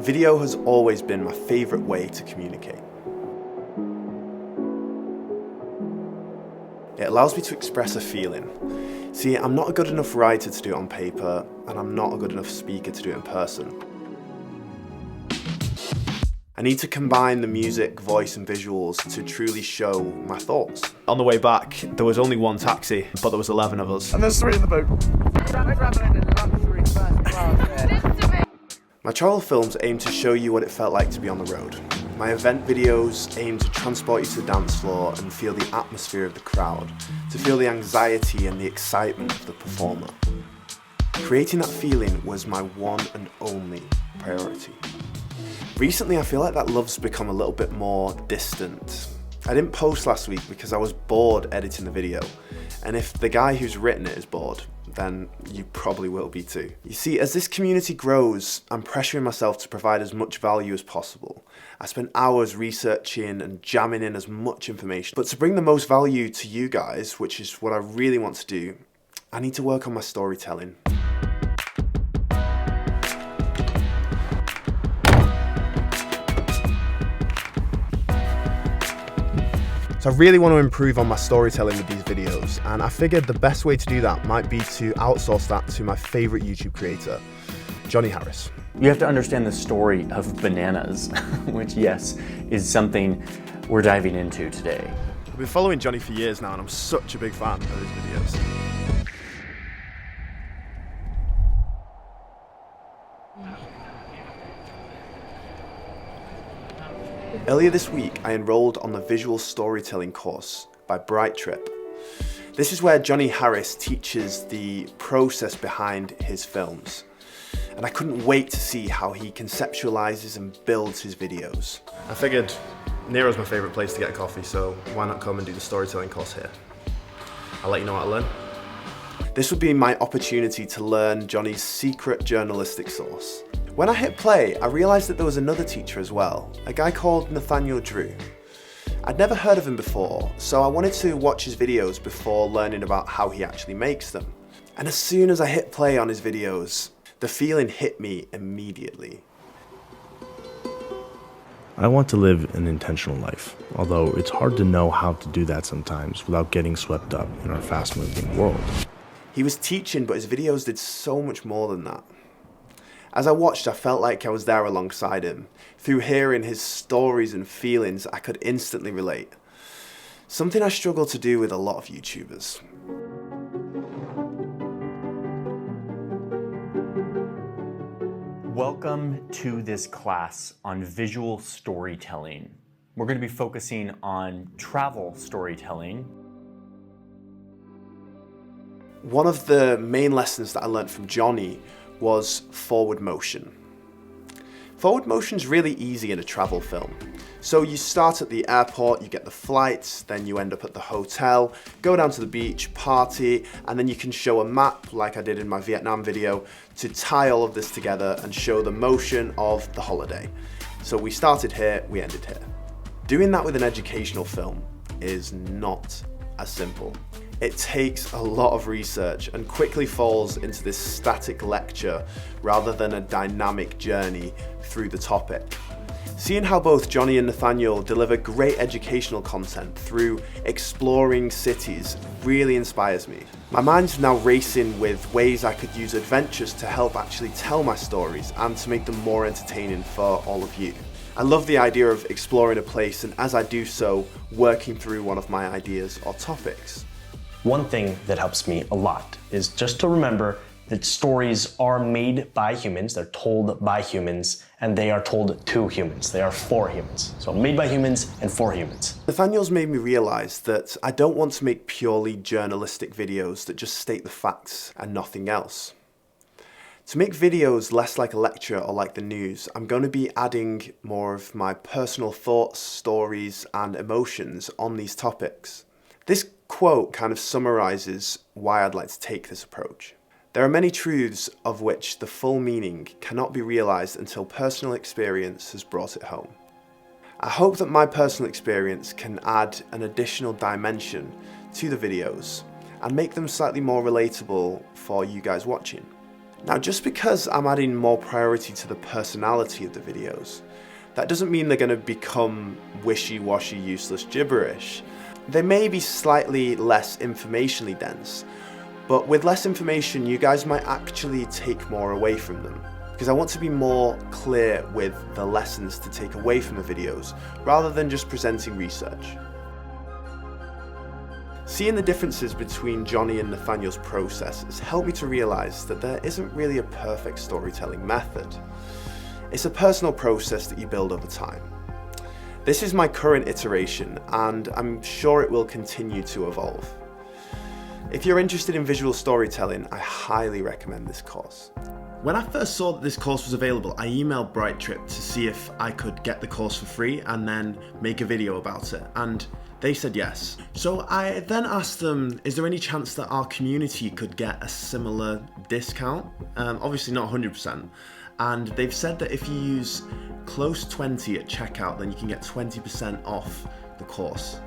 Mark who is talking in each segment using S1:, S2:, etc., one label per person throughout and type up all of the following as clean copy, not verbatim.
S1: Video has always been my favourite way to communicate. It allows me to express a feeling. See, I'm not a good enough writer to do it on paper, and I'm not a good enough speaker to do it in person. I need to combine the music, voice and visuals to truly show my thoughts. On the way back, there was only one taxi, but there was 11 of us.
S2: And there's 3 in the boat.
S1: My travel films aim to show you what it felt like to be on the road. My event videos aim to transport you to the dance floor and feel the atmosphere of the crowd, to feel the anxiety and the excitement of the performer. Creating that feeling was my one and only priority. Recently, I feel like that love's become a little bit more distant. I didn't post last week because I was bored editing the video, and if the guy who's written it is bored, then you probably will be too. You see, as this community grows, I'm pressuring myself to provide as much value as possible. I spend hours researching and jamming in as much information, but to bring the most value to you guys, which is what I really want to do, I need to work on my storytelling. So I really want to improve on my storytelling with these videos, and I figured the best way to do that might be to outsource that to my favourite YouTube creator, Johnny Harris.
S3: You have to understand the story of bananas, which, yes, is something we're diving into today.
S1: I've been following Johnny for years now, and I'm such a big fan of his videos. Earlier this week, I enrolled on the visual storytelling course by BrightTrip. This is where Johnny Harris teaches the process behind his films. And I couldn't wait to see how he conceptualizes and builds his videos. I figured Nero's my favourite place to get a coffee, so why not come and do the storytelling course here? I'll let you know what I learn. This would be my opportunity to learn Johnny's secret journalistic sauce. When I hit play, I realised that there was another teacher as well, a guy called Nathaniel Drew. I'd never heard of him before, so I wanted to watch his videos before learning about how he actually makes them. And as soon as I hit play on his videos, the feeling hit me immediately.
S2: I want to live an intentional life, although it's hard to know how to do that sometimes without getting swept up in our fast-moving world.
S1: He was teaching, but his videos did so much more than that. As I watched, I felt like I was there alongside him. Through hearing his stories and feelings, I could instantly relate. Something I struggle to do with a lot of YouTubers.
S3: Welcome to this class on visual storytelling. We're going to be focusing on travel storytelling.
S1: One of the main lessons that I learned from Johnny was forward motion. Forward motion is really easy in a travel film. So you start at the airport, you get the flights, then you end up at the hotel, go down to the beach, party, and then you can show a map, like I did in my Vietnam video, to tie all of this together and show the motion of the holiday. So we started here, we ended here. Doing that with an educational film is not as simple. It takes a lot of research and quickly falls into this static lecture rather than a dynamic journey through the topic. Seeing how both Johnny and Nathaniel deliver great educational content through exploring cities really inspires me. My mind's now racing with ways I could use adventures to help actually tell my stories and to make them more entertaining for all of you. I love the idea of exploring a place, and as I do so, working through one of my ideas or topics.
S4: One thing that helps me a lot is just to remember that stories are made by humans, they're told by humans, and they are told to humans. They are for humans. So made by humans and for humans.
S1: Nathaniel's made me realise that I don't want to make purely journalistic videos that just state the facts and nothing else. To make videos less like a lecture or like the news, I'm going to be adding more of my personal thoughts, stories, and emotions on these topics. This quote kind of summarises why I'd like to take this approach. There are many truths of which the full meaning cannot be realised until personal experience has brought it home. I hope that my personal experience can add an additional dimension to the videos and make them slightly more relatable for you guys watching. Now, just because I'm adding more priority to the personality of the videos, that doesn't mean they're going to become wishy-washy, useless gibberish. They may be slightly less informationally dense, but with less information, you guys might actually take more away from them. Because I want to be more clear with the lessons to take away from the videos, rather than just presenting research. Seeing the differences between Johnny and Nathaniel's process has helped me to realize that there isn't really a perfect storytelling method. It's a personal process that you build over time. This is my current iteration, and I'm sure it will continue to evolve. If you're interested in visual storytelling, I highly recommend this course. When I first saw that this course was available, I emailed BrightTrip to see if I could get the course for free and then make a video about it, and they said yes. So I then asked them, is there any chance that our community could get a similar discount? Obviously not 100%. And they've said that if you use close20 at checkout, then you can get 20% off the course.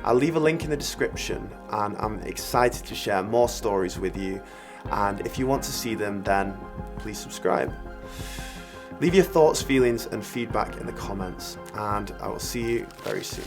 S1: I'll leave a link in the description, and I'm excited to share more stories with you. And if you want to see them, then please subscribe. Leave your thoughts, feelings, and feedback in the comments, and I will see you very soon.